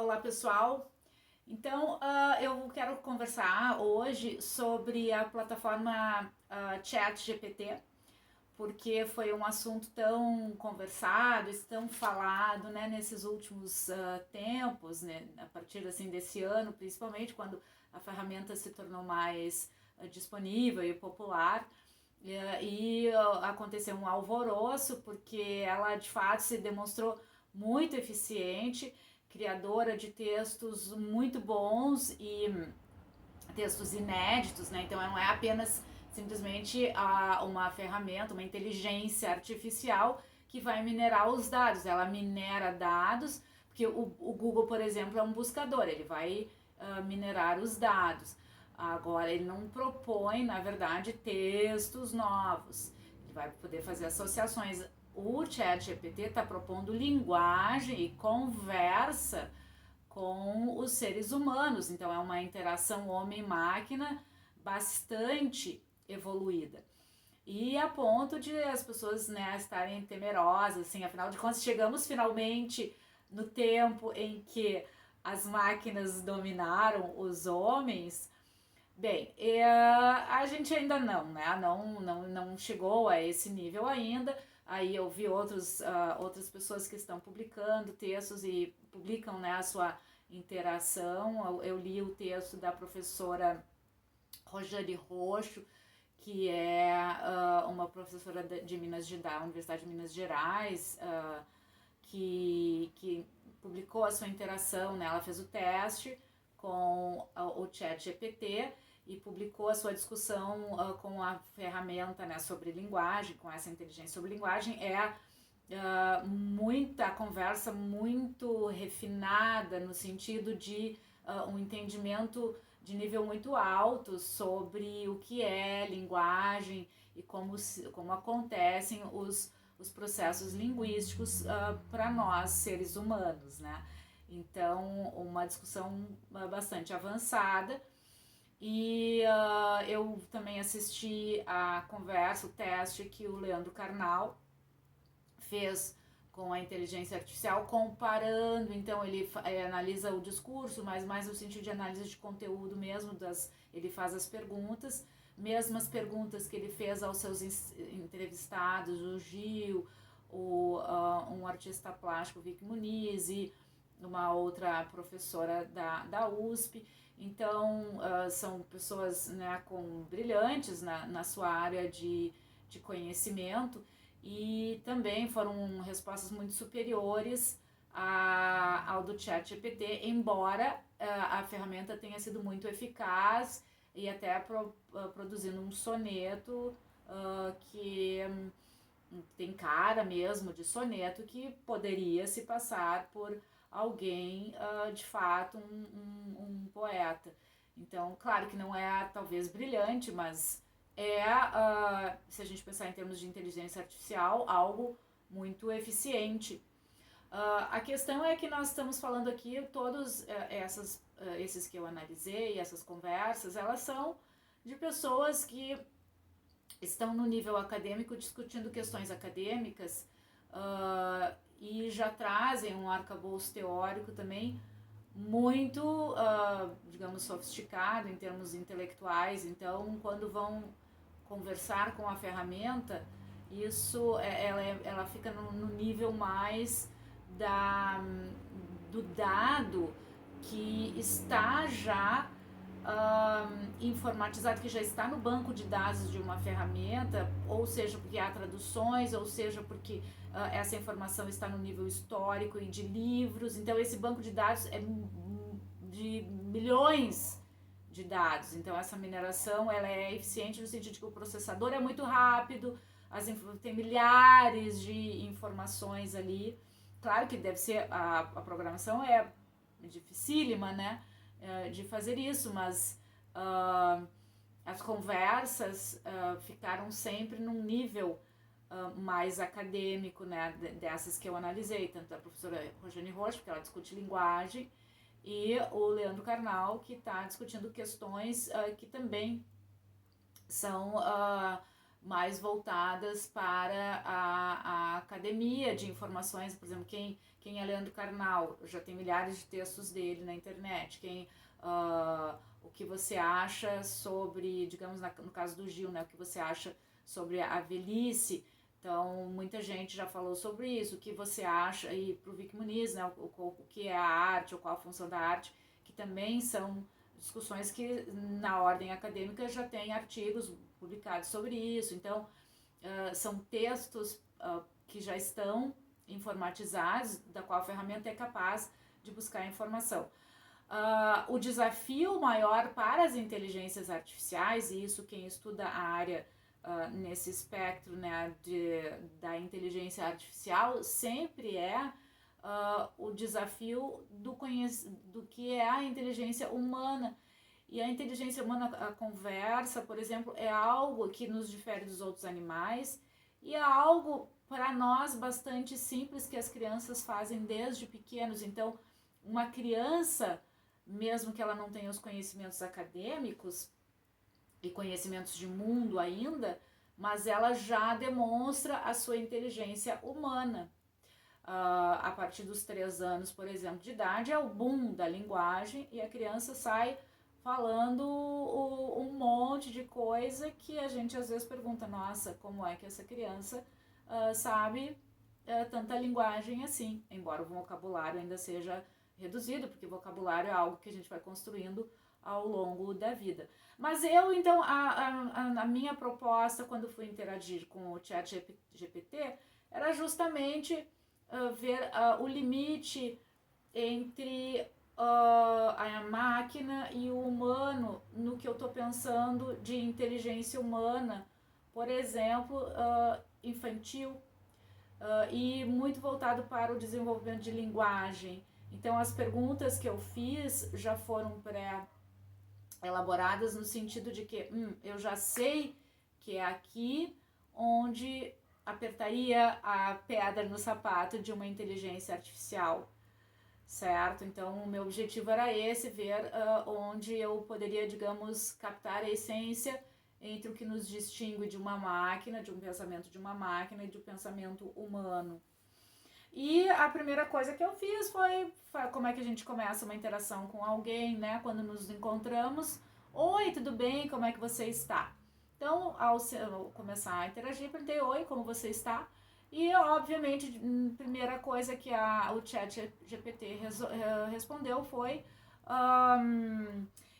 Olá, pessoal. Então, eu quero conversar hoje sobre a plataforma ChatGPT, porque foi um assunto tão conversado, tão falado, né, nesses últimos tempos, né, a partir assim desse ano, principalmente quando a ferramenta se tornou mais disponível e popular. Aconteceu um alvoroço porque ela de fato se demonstrou muito eficiente, criadora de textos muito bons e textos inéditos, né? Então não é apenas simplesmente uma ferramenta, uma inteligência artificial que vai minerar os dados. Ela minera dados, porque o Google, por exemplo, é um buscador, ele vai minerar os dados. Agora, ele não propõe, na verdade, textos novos. Ele vai poder fazer associações. O ChatGPT está propondo linguagem e conversa com os seres humanos. Então, é uma interação homem-máquina bastante evoluída. E a ponto de as pessoas, né, estarem temerosas, assim, afinal de contas, chegamos finalmente no tempo em que as máquinas dominaram os homens. Bem, a gente ainda não, né? Não chegou a esse nível ainda. Aí eu vi outras pessoas que estão publicando textos e publicam, né, a sua interação. Eu li o texto da professora Rojane Roxo, que é uma professora da Universidade de Minas Gerais, que publicou a sua interação, né? Ela fez o teste com o ChatGPT e publicou a sua discussão com a ferramenta, né, sobre linguagem, com essa inteligência sobre linguagem. Muita conversa muito refinada no sentido de um entendimento de nível muito alto sobre o que é linguagem e como acontecem os processos linguísticos para nós, seres humanos, né? Então, uma discussão bastante avançada. Eu também assisti a conversa, o teste que o Leandro Carnal fez com a inteligência artificial, comparando. Então ele analisa o discurso, mas mais no sentido de análise de conteúdo mesmo, ele faz as perguntas, mesmas perguntas que ele fez aos seus entrevistados, o Gil, um artista plástico, Vic Muniz, e uma outra professora da USP. Então são pessoas, né, brilhantes na sua área de conhecimento, e também foram respostas muito superiores ao do ChatGPT, embora a ferramenta tenha sido muito eficaz e até produzindo um soneto que tem cara mesmo de soneto, que poderia se passar por alguém de fato um poeta. Então, claro que não é talvez brilhante, mas se a gente pensar em termos de inteligência artificial, algo muito eficiente. A questão é que nós estamos falando aqui, todos esses que eu analisei, essas conversas, elas são de pessoas que estão no nível acadêmico discutindo questões acadêmicas e já trazem um arcabouço teórico também muito, digamos, sofisticado em termos intelectuais. Então, quando vão conversar com a ferramenta, ela fica no nível mais do dado que está já informatizado, que já está no banco de dados de uma ferramenta, ou seja porque há traduções, ou seja porque essa informação está no nível histórico e de livros. Então esse banco de dados é de milhões de dados. Então essa mineração ela é eficiente no sentido de que o processador é muito rápido, tem milhares de informações ali. Claro que deve ser, a programação é dificílima, né, de fazer isso, mas as conversas ficaram sempre num nível mais acadêmico, né, dessas que eu analisei, tanto a professora Rojane Rocha, porque ela discute linguagem, e o Leandro Carnal, que está discutindo questões que também são mais voltadas para a academia de informações. Por exemplo, Quem é Leandro Carnal? Já tem milhares de textos dele na internet. O que você acha sobre, digamos, no caso do Gil, né? O que você acha sobre a velhice? Então, muita gente já falou sobre isso. O que você acha, e pro Vic Muniz, né? O que é a arte, ou qual a função da arte, que também são discussões que na ordem acadêmica já tem artigos publicados sobre isso. Então, são textos que já estão informatizados, da qual a ferramenta é capaz de buscar informação. O desafio maior para as inteligências artificiais, e isso quem estuda a área nesse espectro, né, da inteligência artificial, sempre é o desafio do que é a inteligência humana. E a inteligência humana, a conversa, por exemplo, é algo que nos difere dos outros animais e é algo para nós bastante simples que as crianças fazem desde pequenos. Então, uma criança, mesmo que ela não tenha os conhecimentos acadêmicos e conhecimentos de mundo ainda, mas ela já demonstra a sua inteligência humana. A partir dos 3 anos, por exemplo, de idade, é o boom da linguagem e a criança sai falando um monte de coisa que a gente às vezes pergunta, nossa, como é que essa criança sabe tanta linguagem assim, embora o vocabulário ainda seja reduzido, porque vocabulário é algo que a gente vai construindo ao longo da vida. Mas eu, então, a minha proposta quando fui interagir com o ChatGPT era justamente ver o limite entre a máquina e o humano no que eu estou pensando de inteligência humana, por exemplo, infantil, e muito voltado para o desenvolvimento de linguagem. Então, as perguntas que eu fiz já foram pré-elaboradas no sentido de que eu já sei que é aqui onde apertaria a pedra no sapato de uma inteligência artificial, certo? Então, o meu objetivo era esse, ver onde eu poderia, digamos, captar a essência entre o que nos distingue de uma máquina, de um pensamento de uma máquina e de um pensamento humano. E a primeira coisa que eu fiz foi como é que a gente começa uma interação com alguém, né? Quando nos encontramos. Oi, tudo bem? Como é que você está? Então, ao começar a interagir, perguntei, oi, como você está? E, obviamente, a primeira coisa que o ChatGPT respondeu foi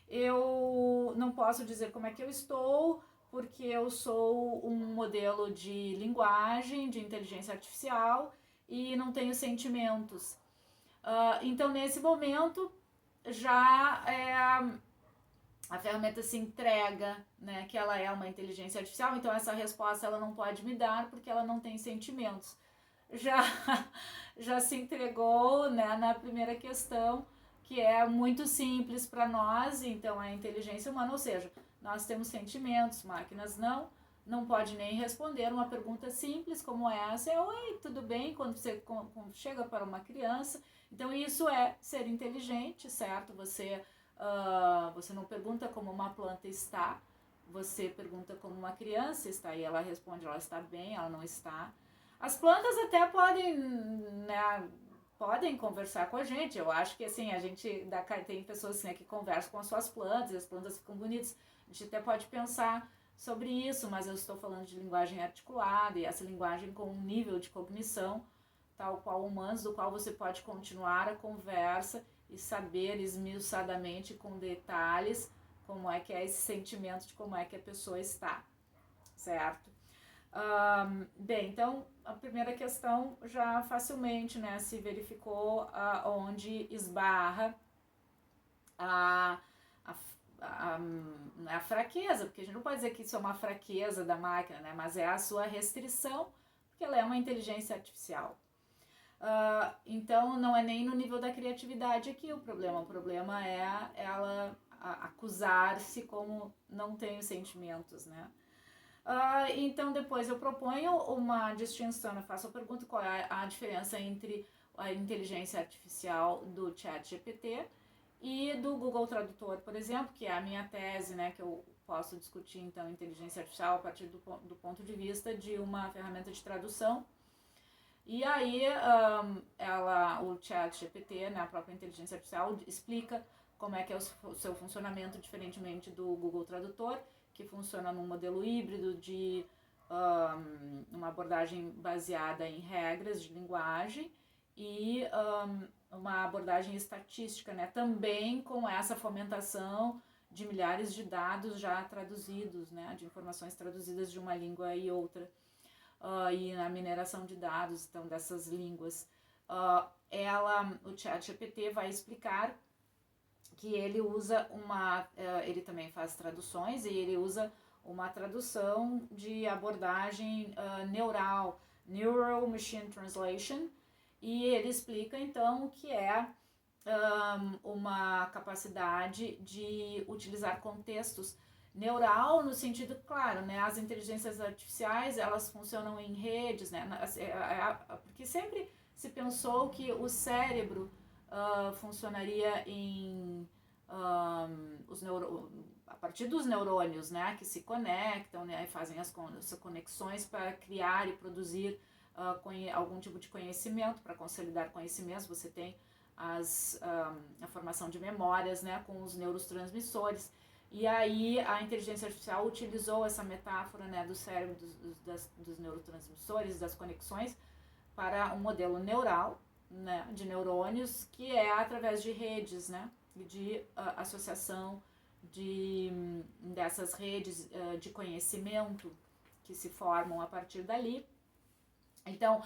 eu não posso dizer como é que eu estou, porque eu sou um modelo de linguagem, de inteligência artificial, e não tenho sentimentos. Então, nesse momento, já a ferramenta se entrega, né, que ela é uma inteligência artificial, então essa resposta ela não pode me dar porque ela não tem sentimentos. Já se entregou, né, na primeira questão, que é muito simples para nós, então a inteligência humana, ou seja, nós temos sentimentos, máquinas não pode nem responder uma pergunta simples como essa, oi, tudo bem, quando você chega para uma criança. Então isso é ser inteligente, certo? Você não pergunta como uma planta está, você pergunta como uma criança está e ela responde, ela está bem, ela não está. As plantas até podem, né, podem conversar com a gente. Eu acho que assim, tem pessoas assim, que conversam com as suas plantas, e as plantas ficam bonitas. A gente até pode pensar sobre isso, mas eu estou falando de linguagem articulada, e essa linguagem com um nível de cognição tal qual humanos, do qual você pode continuar a conversa e saber esmiuçadamente, com detalhes, como é que é esse sentimento de como é que a pessoa está, certo? Bem, então a primeira questão já facilmente, né, se verificou onde esbarra a fraqueza, porque a gente não pode dizer que isso é uma fraqueza da máquina, né, mas é a sua restrição, porque ela é uma inteligência artificial. Então não é nem no nível da criatividade aqui o problema é ela acusar-se como não tenho sentimentos, né? Então depois eu proponho uma distinção, eu faço a pergunta qual é a diferença entre a inteligência artificial do ChatGPT e do Google Tradutor, por exemplo, que é a minha tese, né, que eu posso discutir então inteligência artificial a partir do ponto de vista de uma ferramenta de tradução. E aí o ChatGPT, né, a própria inteligência artificial, explica como é que é o seu funcionamento, diferentemente do Google Tradutor, que funciona num modelo híbrido de uma abordagem baseada em regras de linguagem e uma abordagem estatística, né, também com essa fomentação de milhares de dados já traduzidos, né, de informações traduzidas de uma língua e outra. E na mineração de dados, então, dessas línguas. O ChatGPT vai explicar que ele usa ele também faz traduções e ele usa uma tradução de abordagem neural, Neural Machine Translation, e ele explica então que é uma capacidade de utilizar contextos neural no sentido, claro, né, as inteligências artificiais, elas funcionam em redes, né, porque sempre se pensou que o cérebro funcionaria em a partir dos neurônios, né, que se conectam, né, e fazem as conexões para criar e produzir algum tipo de conhecimento, para consolidar conhecimentos. Você tem a formação de memórias, né, com os neurotransmissores. E aí a inteligência artificial utilizou essa metáfora, né, do cérebro, dos neurotransmissores, das conexões, para um modelo neural, né, de neurônios, que é através de redes, né, de associação dessas redes de conhecimento que se formam a partir dali. Então,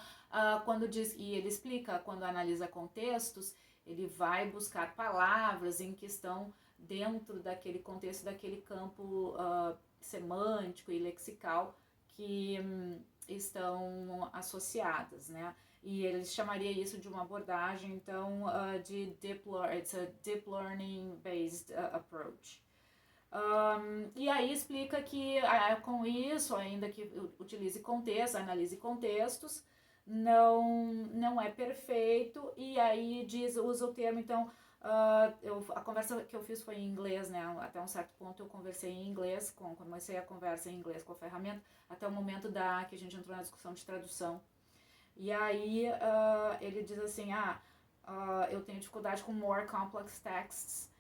e ele explica, quando analisa contextos, ele vai buscar palavras em que estão dentro daquele contexto, daquele campo semântico e lexical que estão associadas, né? E ele chamaria isso de uma abordagem, então, it's a deep learning based approach. E aí explica que com isso, ainda que utilize contexto, analise contextos, não é perfeito, e aí usa o termo, então, a conversa que eu fiz foi em inglês, né? Até um certo ponto eu conversei em inglês, comecei a conversa em inglês com a ferramenta, até o momento que a gente entrou na discussão de tradução. E aí ele diz assim, eu tenho dificuldade com more complex texts.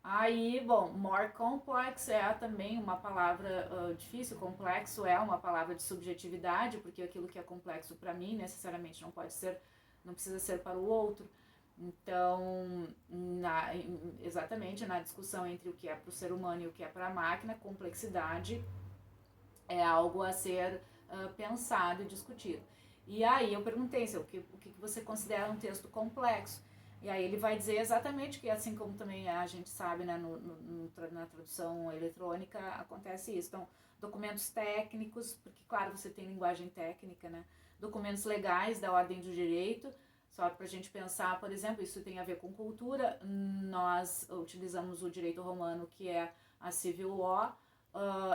Aí, bom, more complex é também uma palavra difícil, complexo é uma palavra de subjetividade, porque aquilo que é complexo para mim necessariamente não precisa ser para o outro. Então, exatamente na discussão entre o que é para o ser humano e o que é para a máquina, complexidade é algo a ser pensado e discutido. E aí eu perguntei o que você considera um texto complexo. E aí ele vai dizer exatamente que, assim como também a gente sabe, né, na tradução eletrônica acontece isso. Então, documentos técnicos, porque claro, você tem linguagem técnica, né? Documentos legais da ordem do direito, só para a gente pensar, por exemplo, isso tem a ver com cultura. Nós utilizamos o direito romano, que é a civil law.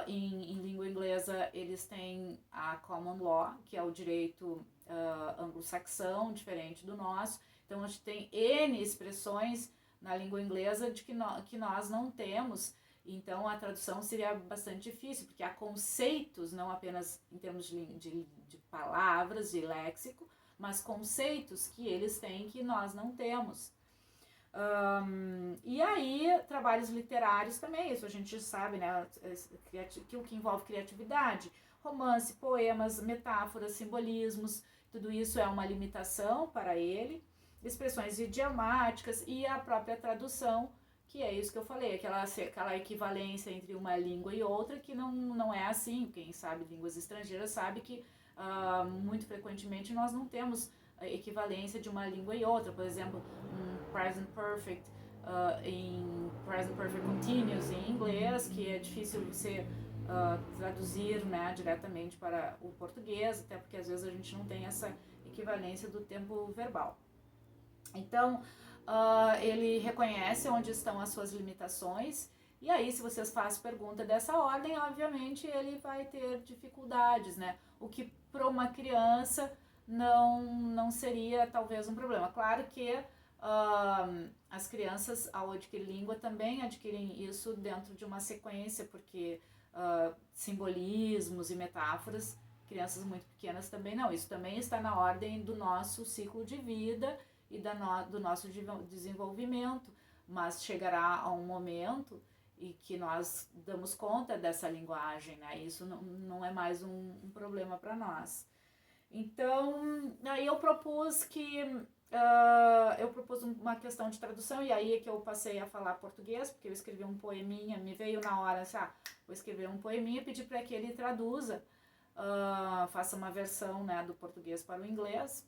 Em língua inglesa eles têm a common law, que é o direito anglo-saxão, diferente do nosso. Então a gente tem N expressões na língua inglesa que nós não temos, então a tradução seria bastante difícil, porque há conceitos, não apenas em termos de palavras, de léxico, mas conceitos que eles têm que nós não temos. E aí, trabalhos literários também, isso a gente sabe, né, que o que envolve criatividade, romance, poemas, metáforas, simbolismos, tudo isso é uma limitação para ele, expressões idiomáticas e a própria tradução, que é isso que eu falei, aquela equivalência entre uma língua e outra, que não é assim. Quem sabe línguas estrangeiras sabe que muito frequentemente nós não temos equivalência de uma língua e outra. Por exemplo, present perfect em present perfect continuous em inglês, que é difícil você traduzir, né, diretamente para o português, até porque às vezes a gente não tem essa equivalência do tempo verbal. Então, ele reconhece onde estão as suas limitações, e aí se vocês fazem pergunta dessa ordem, obviamente ele vai ter dificuldades, né? O que para uma criança não seria talvez um problema. Claro que as crianças, ao adquirir língua, também adquirem isso dentro de uma sequência, porque simbolismos e metáforas crianças muito pequenas também não. Isso também está na ordem do nosso ciclo de vida e do nosso desenvolvimento, mas chegará a um momento e que nós damos conta dessa linguagem, né? Isso não é mais um problema para nós. Então, aí eu propus uma questão de tradução, e aí é que eu passei a falar português, porque eu escrevi um poeminha, me veio na hora assim, vou escrever um poeminha e pedir para que ele traduza, faça uma versão, né, do português para o inglês.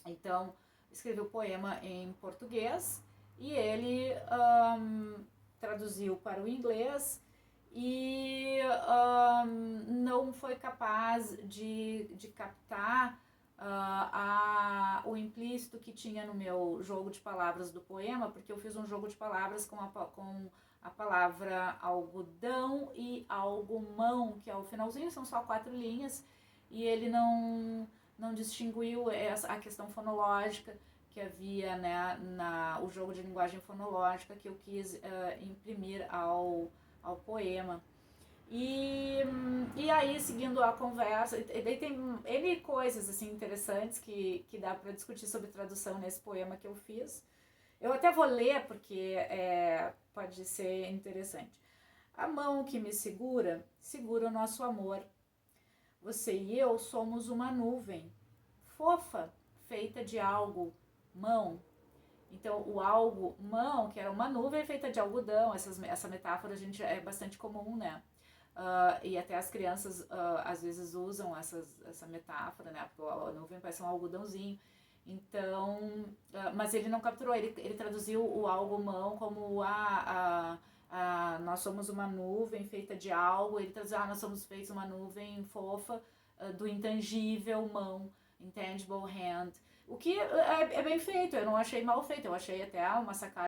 Então, escrevi o poema em português e ele traduziu para o inglês e não foi capaz de captar o implícito que tinha no meu jogo de palavras do poema, porque eu fiz um jogo de palavras com a palavra algodão e algomão, que é o finalzinho, são só 4 linhas, e ele não distinguiu a questão fonológica que havia, né, o jogo de linguagem fonológica que eu quis imprimir ao poema. E aí, seguindo a conversa, daí tem N coisas assim, interessantes que dá para discutir sobre tradução nesse poema que eu fiz. Eu até vou ler porque pode ser interessante. A mão que me segura o nosso amor. Você e eu somos uma nuvem, fofa, feita de algo, mão. Então, o algo, mão, que era uma nuvem feita de algodão, essa metáfora a gente é bastante comum, né? E até as crianças às vezes usam essa metáfora, né? Porque a nuvem parece um algodãozinho. Então, mas ele não capturou, ele traduziu o algo mão como nós somos uma nuvem feita de algo, ele traduziu, nós somos feitos uma nuvem fofa do intangível, mão, intangible hand. O que é bem feito, eu não achei mal feito, eu achei até uma sacada